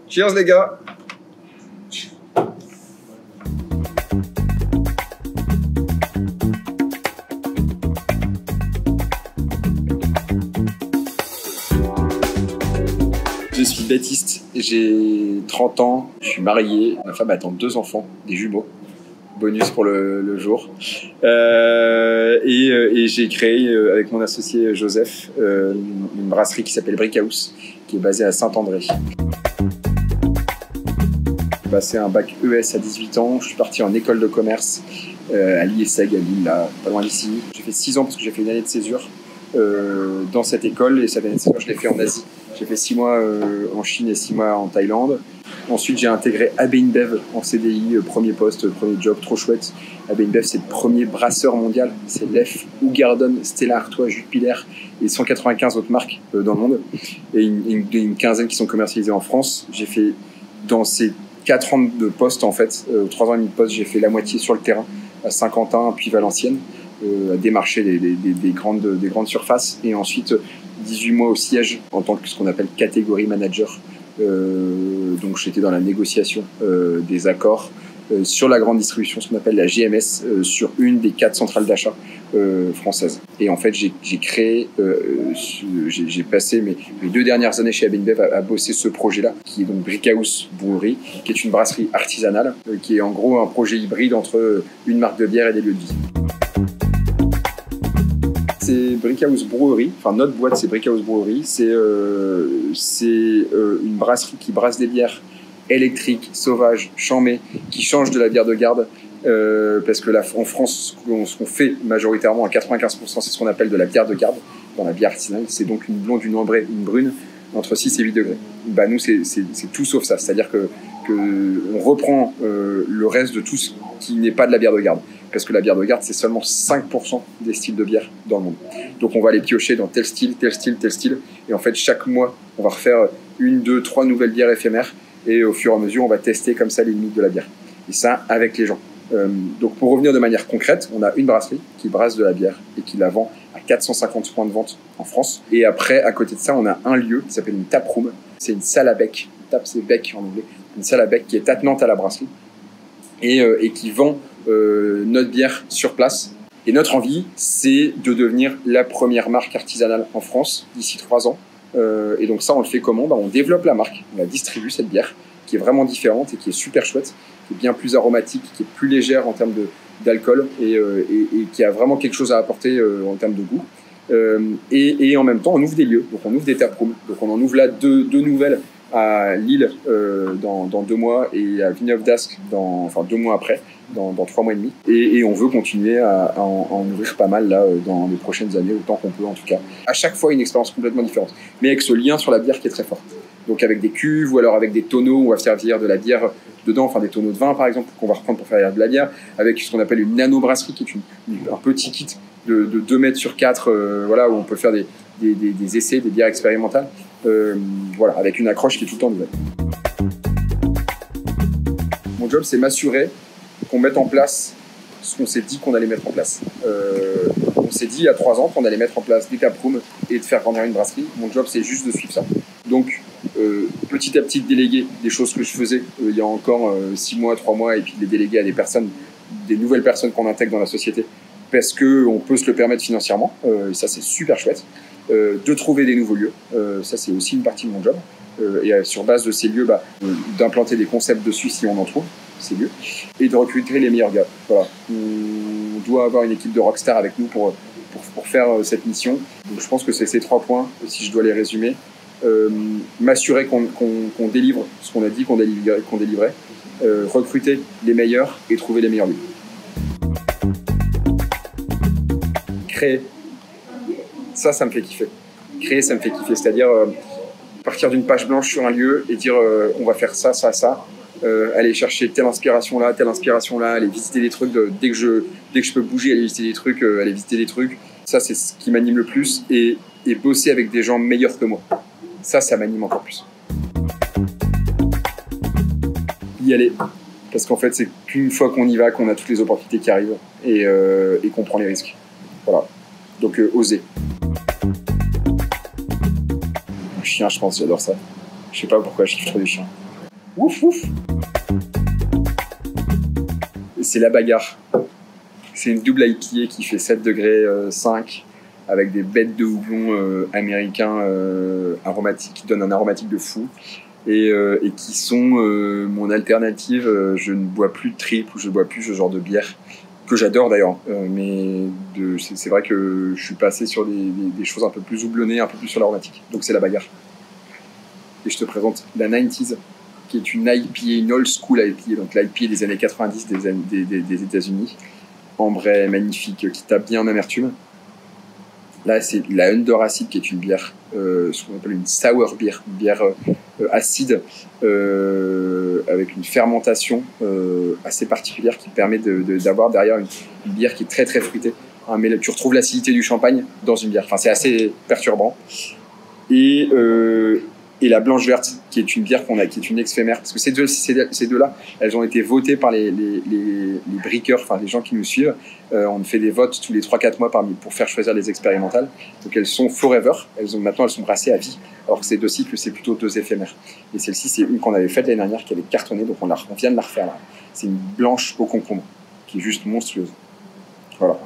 Cheers les gars. Je suis Baptiste, j'ai 30 ans, je suis marié, ma femme attend 2 enfants, des jumeaux, bonus pour le jour. Et j'ai créé avec mon associé Joseph une brasserie qui s'appelle Brickhouse, qui est basée à Saint-André. J'ai passé un bac ES à 18 ans, je suis parti en école de commerce à l'IESEG à Lille, là, pas loin d'ici. J'ai fait 6 ans parce que j'ai fait une année de césure dans cette école, et cette année de césure je l'ai fait en Asie. J'ai fait 6 mois en Chine et 6 mois en Thaïlande. Ensuite, j'ai intégré AB InBev en CDI, premier poste, premier job, trop chouette. AB InBev, c'est le premier brasseur mondial. C'est Leffe, Hoegaarden, Stella Artois, Jupiler et 195 autres marques dans le monde. Et une quinzaine qui sont commercialisées en France. J'ai fait, dans ces 4 ans de poste, en fait, 3 ans et demi de poste, j'ai fait la moitié sur le terrain, à Saint-Quentin, puis Valenciennes, à démarcher des grandes surfaces. Et ensuite, 18 mois au siège en tant que ce qu'on appelle catégorie manager. Donc j'étais dans la négociation des accords sur la grande distribution, ce qu'on appelle la GMS, sur une des 4 centrales d'achat françaises. Et en fait, j'ai passé mes 2 dernières années chez AB InBev à bosser ce projet-là, qui est donc Brickhouse Brewery, qui est une brasserie artisanale, qui est en gros un projet hybride entre une marque de bière et des lieux de vie. C'est Brickhouse Brewery, enfin notre boîte c'est Brickhouse Brewery, c'est une brasserie qui brasse des bières électriques, sauvages, chamées, qui changent de la bière de garde, parce que là en France ce qu'on fait majoritairement à 95% c'est ce qu'on appelle de la bière de garde, dans la bière artisanale, c'est donc une blonde, une ambrée, une brune, entre 6 et 8 degrés. Bah nous c'est tout sauf ça, c'est-à-dire que on reprend le reste de tout ce qui n'est pas de la bière de garde. Parce que la bière de garde, c'est seulement 5% des styles de bière dans le monde. Donc on va les piocher dans tel style, tel style, tel style. Et en fait, chaque mois, on va refaire 1, 2, 3 nouvelles bières éphémères. Et au fur et à mesure, on va tester comme ça les limites de la bière. Et ça, avec les gens. Donc pour revenir de manière concrète, on a une brasserie qui brasse de la bière et qui la vend à 450 points de vente en France. Et après, à côté de ça, on a un lieu qui s'appelle une taproom. C'est une salle à bec. Tap, c'est bec en anglais. Une salle à bec qui est attenante à la brasserie et qui vend notre bière sur place. Et notre envie, c'est de devenir la première marque artisanale en France d'ici 3 ans. Et donc ça, on le fait comment ? On développe la marque, on la distribue, cette bière, qui est vraiment différente et qui est super chouette, qui est bien plus aromatique, qui est plus légère en termes d'alcool et qui a vraiment quelque chose à apporter en termes de goût. Et en même temps, on ouvre des lieux, donc on ouvre des taprooms. Donc on en ouvre là deux nouvelles à Lille dans 2 mois et à Villeneuve d'Ascq 2 mois après, dans 3 mois et demi. Et on veut continuer à en ouvrir pas mal là dans les prochaines années, autant qu'on peut en tout cas. À chaque fois, une expérience complètement différente, mais avec ce lien sur la bière qui est très fort. Donc avec des cuves ou alors avec des tonneaux, on va faire vieillir de la bière dedans, enfin des tonneaux de vin par exemple, qu'on va reprendre pour faire vieillir de la bière, avec ce qu'on appelle une nano-brasserie, qui est un petit kit de 2 mètres sur 4, voilà, où on peut faire des essais, des bières expérimentales. Voilà, avec une accroche qui est tout le temps nouvelle. Mon job, c'est m'assurer qu'on mette en place ce qu'on s'est dit qu'on allait mettre en place. On s'est dit il y a 3 ans qu'on allait mettre en place des taprooms et de faire grandir une brasserie. Mon job, c'est juste de suivre ça. Donc, petit à petit, déléguer des choses que je faisais il y a encore 6 mois, 3 mois, et puis de les déléguer à des nouvelles personnes qu'on intègre dans la société, parce qu'on peut se le permettre financièrement, et ça, c'est super chouette. De trouver des nouveaux lieux, ça c'est aussi une partie de mon job, et sur base de ces lieux, d'implanter des concepts dessus si on en trouve, ces lieux, et de recruter les meilleurs gars. Voilà. On doit avoir une équipe de rockstars avec nous pour faire cette mission. Donc je pense que c'est ces 3 points, si je dois les résumer. M'assurer qu'on délivre ce qu'on a dit qu'on délivrait, recruter les meilleurs et trouver les meilleurs lieux. Créer. Ça me fait kiffer. Créer, ça me fait kiffer. C'est-à-dire partir d'une page blanche sur un lieu et dire on va faire ça, ça, ça. Aller chercher telle inspiration là, aller visiter des trucs. Dès que je peux bouger, aller visiter des trucs. Ça, c'est ce qui m'anime le plus. Et bosser avec des gens meilleurs que moi. Ça m'anime encore plus. Y aller. Parce qu'en fait, c'est qu'une fois qu'on y va, qu'on a toutes les opportunités qui arrivent et qu'on prend les risques. Voilà. Donc, oser. Le chien, je pense, j'adore ça. Je sais pas pourquoi je kiffe trop les chiens. Ouf, ouf. C'est la bagarre. C'est une double IPA qui fait 7 degrés 5 avec des bêtes de houblon américains aromatiques qui donnent un aromatique de fou et qui sont mon alternative. Je ne bois plus de triple ou je ne bois plus ce genre de bière que j'adore d'ailleurs. C'est vrai que je suis passé sur des choses un peu plus houblonnées, un peu plus sur l'aromatique. Donc c'est la bagarre. Et je te présente la 90s, qui est une IPA, une old school IPA, donc l'IPA des années 90 des États-Unis. Ambrée, magnifique, qui tape bien en amertume. Là, c'est la Under Acid, qui est une bière, ce qu'on appelle une sour beer, une bière acide, avec une fermentation assez particulière qui permet d'avoir derrière une bière qui est très très fruitée. Mais tu retrouves l'acidité du champagne dans une bière. Enfin, c'est assez perturbant. Et la blanche verte, qui est une bière qui est une ex-fémère, parce que ces deux-là, elles ont été votées par les briqueurs, enfin les gens qui nous suivent. On fait des votes tous les 3-4 mois pour faire choisir les expérimentales. Donc elles sont forever, maintenant elles sont brassées à vie, alors que ces deux cycles, c'est plutôt deux éphémères. Et celle-ci, c'est une qu'on avait faite l'année dernière, qui avait cartonné, donc on vient de la refaire là. C'est une blanche au concombre, qui est juste monstrueuse. Voilà.